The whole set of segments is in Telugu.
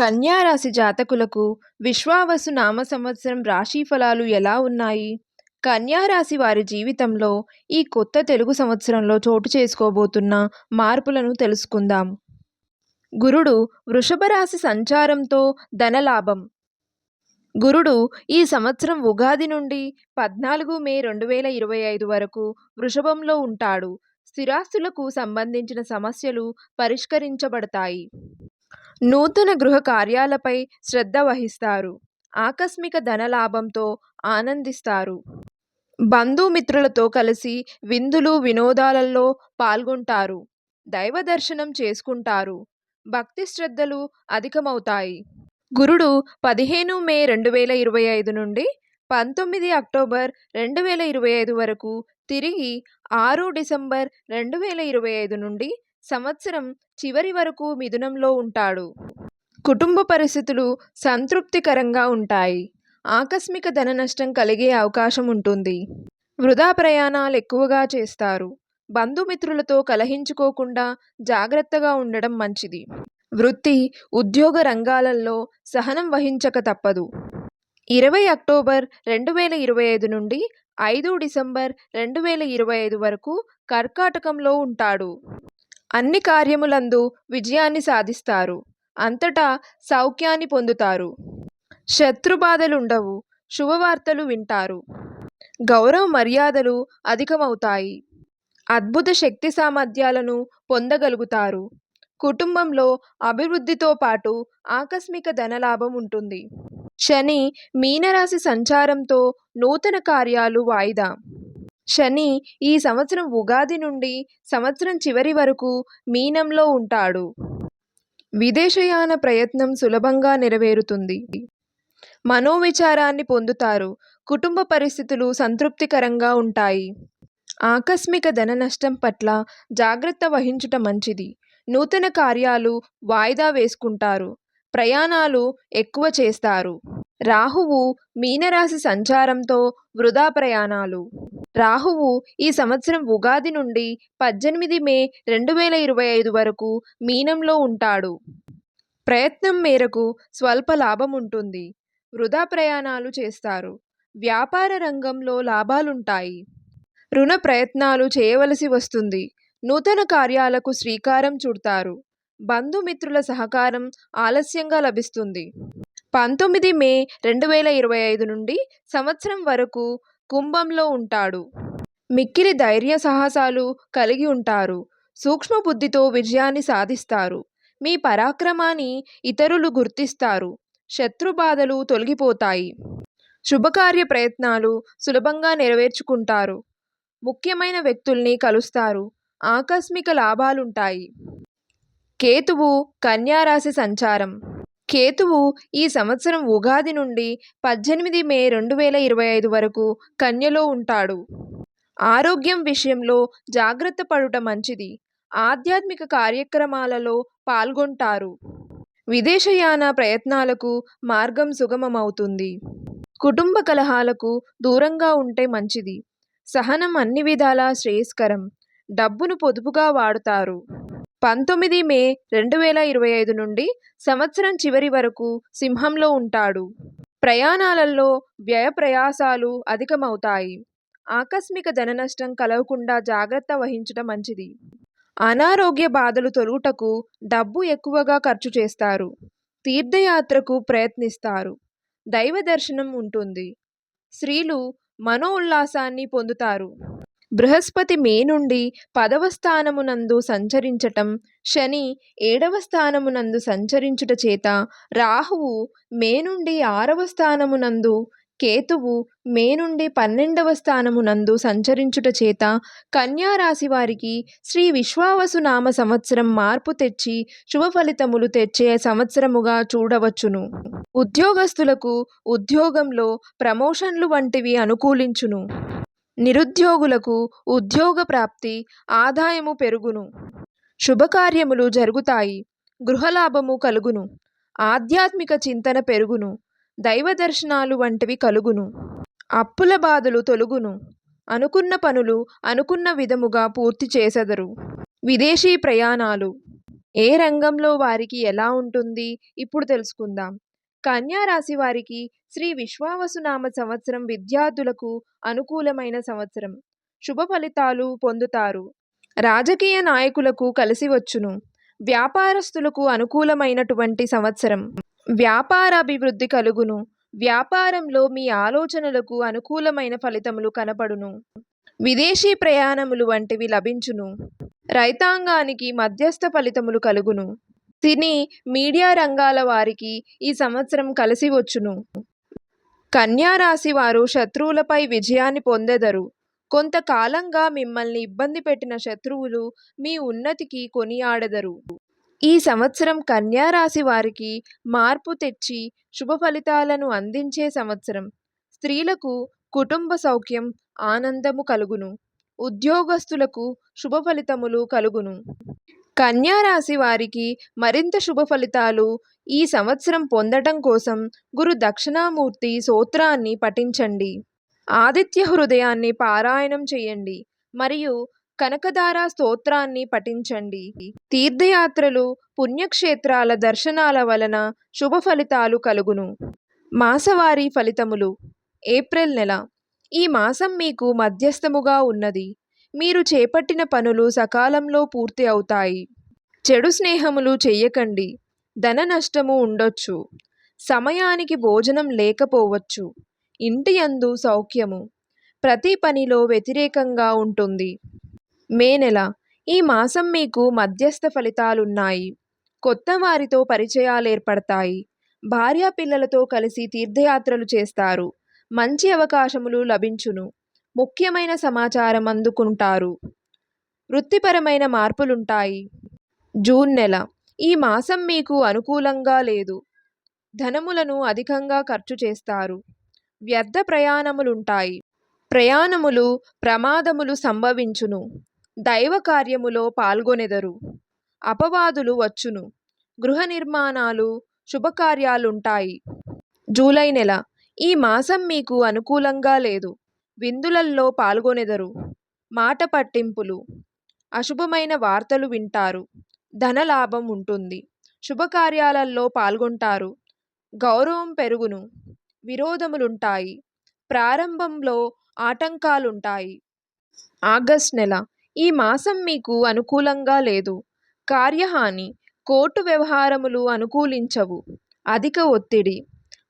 కన్యా రాశి జాతకులకు విశ్వావసు నామ సంవత్సరం రాశి ఫలాలు ఎలా ఉన్నాయి? కన్యా రాశి వారి జీవితంలో ఈ కొత్త తెలుగు సంవత్సరంలో చోటు చేసుకోబోతున్న మార్పులను తెలుసుకుందాం. గురుడు వృషభ రాశి సంచారంతో ధనలాభం. గురుడు ఈ సంవత్సరం ఉగాది నుండి 14 మే 2025 వరకు వృషభంలో ఉంటాడు. స్థిరాస్తులకు సంబంధించిన సమస్యలు పరిష్కరించబడతాయి. నూతన గృహ కార్యాలపై శ్రద్ధ వహిస్తారు. ఆకస్మిక ధనలాభంతో ఆనందిస్తారు. బంధుమిత్రులతో కలిసి విందులు వినోదాలలో పాల్గొంటారు. దైవ దర్శనం చేసుకుంటారు. భక్తి శ్రద్ధలు అధికమవుతాయి. గురుడు 15 మే 2025 నుండి 19 అక్టోబర్ 2025 వరకు తిరిగి 6 డిసెంబర్ 2025 నుండి సంవత్సరం చివరి వరకు మిథునంలో ఉంటాడు. కుటుంబ పరిస్థితులు సంతృప్తికరంగా ఉంటాయి. ఆకస్మిక ధన నష్టం కలిగే అవకాశం ఉంటుంది. వృధా ప్రయాణాలు ఎక్కువగా చేస్తారు. బంధుమిత్రులతో కలహించుకోకుండా జాగ్రత్తగా ఉండడం మంచిది. వృత్తి, ఉద్యోగ రంగాలలో సహనం వహించక తప్పదు. 20 అక్టోబర్ 2025 నుండి 5 డిసెంబర్ 2025 వరకు కర్కాటకంలో ఉంటాడు. అన్ని కార్యములందు విజయాన్ని సాధిస్తారు. అంతటా సౌఖ్యాన్ని పొందుతారు. శత్రుబాధలుండవు. శుభవార్తలు వింటారు. గౌరవ మర్యాదలు అధికమవుతాయి. అద్భుత శక్తి సామర్థ్యాలను పొందగలుగుతారు. కుటుంబంలో అభివృద్ధితో పాటు ఆకస్మిక ధనలాభం ఉంటుంది. శని మీనరాశి సంచారంతో నూతన కార్యాలు వాయిదా. శని ఈ సంవత్సరం ఉగాది నుండి సంవత్సరం చివరి వరకు మీనంలో ఉంటాడు. విదేశయాన ప్రయత్నం సులభంగా నెరవేరుతుంది. మనోవిచారాన్ని పొందుతారు. కుటుంబ పరిస్థితులు సంతృప్తికరంగా ఉంటాయి. ఆకస్మిక ధన నష్టం పట్ల జాగ్రత్త వహించుట మంచిది. నూతన కార్యాలు వాయిదా వేసుకుంటారు. ప్రయాణాలు ఎక్కువ చేస్తారు. రాహువు మీనరాశి సంచారంతో వృధా ప్రయాణాలు. రాహువు ఈ సంవత్సరం ఉగాది నుండి 18 మే 2025 వరకు మీనంలో ఉంటాడు. ప్రయత్నం మేరకు స్వల్ప లాభం ఉంటుంది. వృధా ప్రయాణాలు చేస్తారు. వ్యాపార రంగంలో లాభాలుంటాయి. రుణ ప్రయత్నాలు చేయవలసి వస్తుంది. నూతన కార్యాలకు శ్రీకారం చుడతారు. బంధుమిత్రుల సహకారం ఆలస్యంగా లభిస్తుంది. 19 మే 2025 నుండి సంవత్సరం వరకు కుంభంలో ఉంటాడు. మిక్కిలి ధైర్య సాహసాలు కలిగి ఉంటారు. సూక్ష్మ బుద్ధితో విజయాన్ని సాధిస్తారు. మీ పరాక్రమాన్ని ఇతరులు గుర్తిస్తారు. శత్రుబాధలు తొలగిపోతాయి. శుభకార్య ప్రయత్నాలు సులభంగా నెరవేర్చుకుంటారు. ముఖ్యమైన వ్యక్తుల్ని కలుస్తారు. ఆకస్మిక లాభాలుంటాయి. కేతువు కన్యా రాశి సంచారం. కేతువు ఈ సంవత్సరం ఉగాది నుండి 18 మే 2025 వరకు కన్యలో ఉంటాడు. ఆరోగ్యం విషయంలో జాగ్రత్త పడుట మంచిది. ఆధ్యాత్మిక కార్యక్రమాలలో పాల్గొంటారు. విదేశయాన ప్రయత్నాలకు మార్గం సుగమమవుతుంది. కుటుంబ కలహాలకు దూరంగా ఉంటే మంచిది. సహనం అన్ని విధాలా శ్రేయస్కరం. డబ్బును పొదుపుగా వాడుతారు. 19 మే 2025 నుండి సంవత్సరం చివరి వరకు సింహంలో ఉంటాడు. ప్రయాణాలలో వ్యయ ప్రయాసాలు అధికమవుతాయి. ఆకస్మిక ధన నష్టం కలగకుండా జాగ్రత్త వహించడం మంచిది. అనారోగ్య బాధలు తొలుగుటకు డబ్బు ఎక్కువగా ఖర్చు చేస్తారు. తీర్థయాత్రకు ప్రయత్నిస్తారు. దైవ దర్శనం ఉంటుంది. స్త్రీలు మనోల్లాసాన్ని పొందుతారు. బృహస్పతి మే నుండి 10వ స్థానమునందు సంచరించటం, శని 7వ స్థానమునందు సంచరించుట చేత, రాహువు మే నుండి 6వ స్థానమునందు, కేతువు మే నుండి 12వ స్థానమునందు సంచరించుట చేత కన్యా రాశి వారికి శ్రీ విశ్వావసు నామ సంవత్సరం మార్పు తెచ్చి శుభ ఫలితములు తెచ్చే సంవత్సరముగా చూడవచ్చును. ఉద్యోగస్తులకు ఉద్యోగంలో ప్రమోషన్లు వంటివి అనుకూలించును. నిరుద్యోగులకు ఉద్యోగ ప్రాప్తి, ఆదాయము పెరుగును. శుభకార్యములు జరుగుతాయి. గృహలాభము కలుగును. ఆధ్యాత్మిక చింతన పెరుగును. దైవ దర్శనాలు వంటివి కలుగును. అప్పుల బాధలు తొలగును. అనుకున్న పనులు అనుకున్న విధముగా పూర్తి చేసెదరు. విదేశీ ప్రయాణాలు. ఏ రంగంలో వారికి ఎలా ఉంటుంది ఇప్పుడు తెలుసుకుందాం. కన్యా రాశి వారికి శ్రీ విశ్వావసునామ సంవత్సరం విద్యార్థులకు అనుకూలమైన సంవత్సరం. శుభ ఫలితాలు పొందుతారు. రాజకీయ నాయకులకు కలిసి వచ్చును. వ్యాపారస్తులకు అనుకూలమైనటువంటి సంవత్సరం. వ్యాపారాభివృద్ధి కలుగును. వ్యాపారంలో మీ ఆలోచనలకు అనుకూలమైన ఫలితములు కనపడును. విదేశీ ప్రయాణములు వంటివి లభించును. రైతాంగానికి మధ్యస్థ ఫలితములు కలుగును. సినీ మీడియా రంగాల వారికి ఈ సంవత్సరం కలిసి వచ్చును. కన్యా రాశి వారు శత్రువులపై విజయాన్ని పొందెదరు. కొంతకాలంగా మిమ్మల్ని ఇబ్బంది పెట్టిన శత్రువులు మీ ఉన్నతికి కొనియాడెదరు. ఈ సంవత్సరం కన్యా రాశి వారికి మార్పు తెచ్చి శుభ ఫలితాలను అందించే సంవత్సరం. స్త్రీలకు కుటుంబ సౌఖ్యం, ఆనందము కలుగును. ఉద్యోగస్తులకు శుభ ఫలితములు కలుగును. కన్యా రాశి వారికి మరింత శుభ ఫలితాలు ఈ సంవత్సరం పొందటం కోసం గురు దక్షిణామూర్తి స్తోత్రాన్ని పఠించండి. ఆదిత్య హృదయాన్ని పారాయణం చేయండి మరియు కనకదార స్తోత్రాన్ని పఠించండి. తీర్థయాత్రలు, పుణ్యక్షేత్రాల దర్శనాల వలన శుభ ఫలితాలు కలుగును. మాసవారీ ఫలితములు. ఏప్రిల్ నెల. ఈ మాసం మీకు మధ్యస్థముగా ఉన్నది. మీరు చేపట్టిన పనులు సకాలంలో పూర్తి అవుతాయి. చెడు స్నేహములు చెయ్యకండి. ధన నష్టము ఉండొచ్చు. సమయానికి భోజనం లేకపోవచ్చు. ఇంటి యందు సౌఖ్యము. ప్రతి పనిలో వ్యతిరేకంగా ఉంటుంది. మే నెల. ఈ మాసం మీకు మధ్యస్థ ఫలితాలున్నాయి. కొత్త వారితో పరిచయాలు ఏర్పడతాయి. భార్యా పిల్లలతో కలిసి తీర్థయాత్రలు చేస్తారు. మంచి అవకాశములు లభించును. ముఖ్యమైన సమాచారం అందుకుంటారు. వృత్తిపరమైన మార్పులుంటాయి. జూన్ నెల. ఈ మాసం మీకు అనుకూలంగా లేదు. ధనములను అధికంగా ఖర్చు చేస్తారు. వ్యర్థ ప్రయాణములుంటాయి. ప్రయాణములు, ప్రమాదములు సంభవించును. దైవ కార్యములో పాల్గొనెదరు. అపవాదులు వచ్చును. గృహ నిర్మాణాలు, శుభకార్యాలుంటాయి. జూలై నెల. ఈ మాసం మీకు అనుకూలంగా లేదు. విందులల్లో పాల్గొనెదరు. మాట పట్టింపులు. అశుభమైన వార్తలు వింటారు. ధనలాభం ఉంటుంది. శుభకార్యాలలో పాల్గొంటారు. గౌరవం పెరుగును. విరోధములుంటాయి. ప్రారంభంలో ఆటంకాలుంటాయి. ఆగస్ట్ నెల. ఈ మాసం మీకు అనుకూలంగా లేదు. కార్యహాని. కోర్టు వ్యవహారములు అనుకూలించవు. అధిక ఒత్తిడి.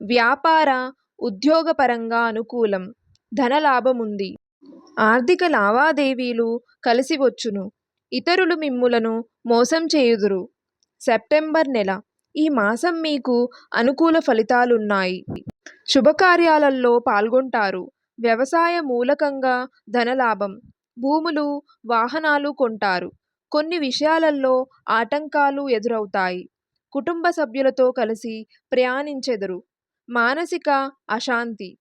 వ్యాపార, ఉద్యోగపరంగా అనుకూలం. ధనలాభముంది. ఆర్థిక లావాదేవీలు కలిసి వచ్చును. ఇతరులు మిమ్ములను మోసం చేయుదురు. సెప్టెంబర్ నెల. ఈ మాసం మీకు అనుకూల ఫలితాలున్నాయి. శుభకార్యాలలో పాల్గొంటారు. వ్యవసాయ మూలకంగా ధనలాభం. భూములు, వాహనాలు కొంటారు. కొన్ని విషయాలలో ఆటంకాలు ఎదురవుతాయి. కుటుంబ సభ్యులతో కలిసి ప్రయాణించెదరు. మానసిక అశాంతి.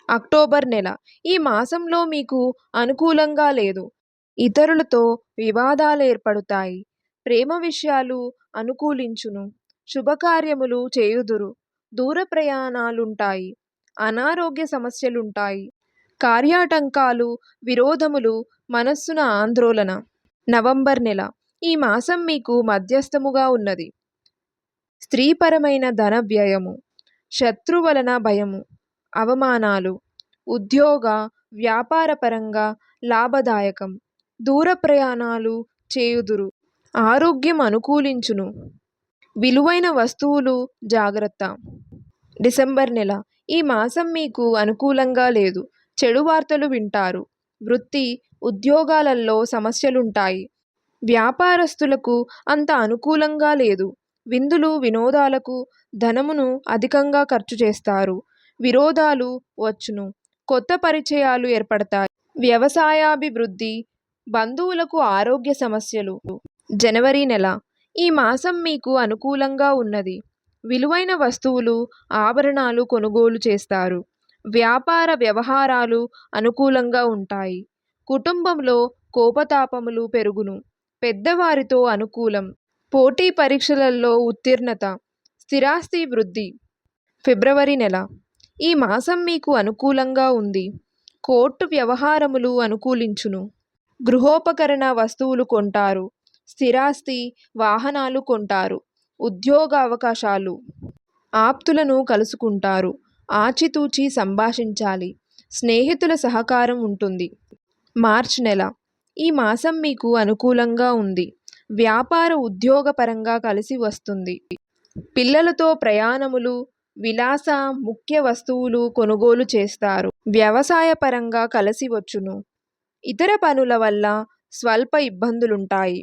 అక్టోబర్ నెల. ఈ మాసంలో మీకు అనుకూలంగా లేదు. ఇతరులతో వివాదాలు ఏర్పడతాయి. ప్రేమ విషయాలు అనుకూలించును. శుభకార్యములు చేయుదురు. దూర ప్రయాణాలుంటాయి. అనారోగ్య సమస్యలుంటాయి. కార్యాటంకాలు, విరోధములు, మనస్సున ఆందోళన. నవంబర్ నెల. ఈ మాసం మీకు మధ్యస్థముగా ఉన్నది. స్త్రీపరమైన ధన వ్యయము. శత్రు వలన భయము, అవమానాలు. ఉద్యోగ, వ్యాపారపరంగా లాభదాయకం. దూర ప్రయాణాలు చేయుదురు. ఆరోగ్యం అనుకూలించును. విలువైన వస్తువులు జాగ్రత్త. డిసెంబర్ నెల. ఈ మాసం మీకు అనుకూలంగా లేదు. చెడు వార్తలు వింటారు. వృత్తి, ఉద్యోగాలలో సమస్యలుంటాయి. వ్యాపారస్తులకు అంత అనుకూలంగా లేదు. విందులు, వినోదాలకు ధనమును అధికంగా ఖర్చు చేస్తారు. విరోధాలు వచ్చును. కొత్త పరిచయాలు ఏర్పడతాయి. వ్యవసాయాభివృద్ధి. బంధువులకు ఆరోగ్య సమస్యలు. జనవరి నెల. ఈ మాసం మీకు అనుకూలంగా ఉన్నది. విలువైన వస్తువులు, ఆభరణాలు కొనుగోలు చేస్తారు. వ్యాపార వ్యవహారాలు అనుకూలంగా ఉంటాయి. కుటుంబంలో కోపతాపములు పెరుగును. పెద్దవారితో అనుకూలం. పోటీ పరీక్షలలో ఉత్తీర్ణత. స్థిరాస్తి వృద్ధి. ఫిబ్రవరి నెల. ఈ మాసం మీకు అనుకూలంగా ఉంది. కోర్టు వ్యవహారములు అనుకూలించును. గృహోపకరణ వస్తువులు కొంటారు. స్థిరాస్తి, వాహనాలు కొంటారు. ఉద్యోగ అవకాశాలు. ఆప్తులను కలుసుకుంటారు. ఆచితూచి సంభాషించాలి. స్నేహితుల సహకారం ఉంటుంది. మార్చి నెల. ఈ మాసం మీకు అనుకూలంగా ఉంది. వ్యాపార ఉద్యోగపరంగా కలిసి వస్తుంది. పిల్లలతో ప్రయాణములు, విలాస ముఖ్య వస్తువులు కొనుగోలు చేస్తారు. వ్యవసాయపరంగా కలిసి వచ్చును. ఇతర పనుల వల్ల స్వల్ప ఇబ్బందులుంటాయి.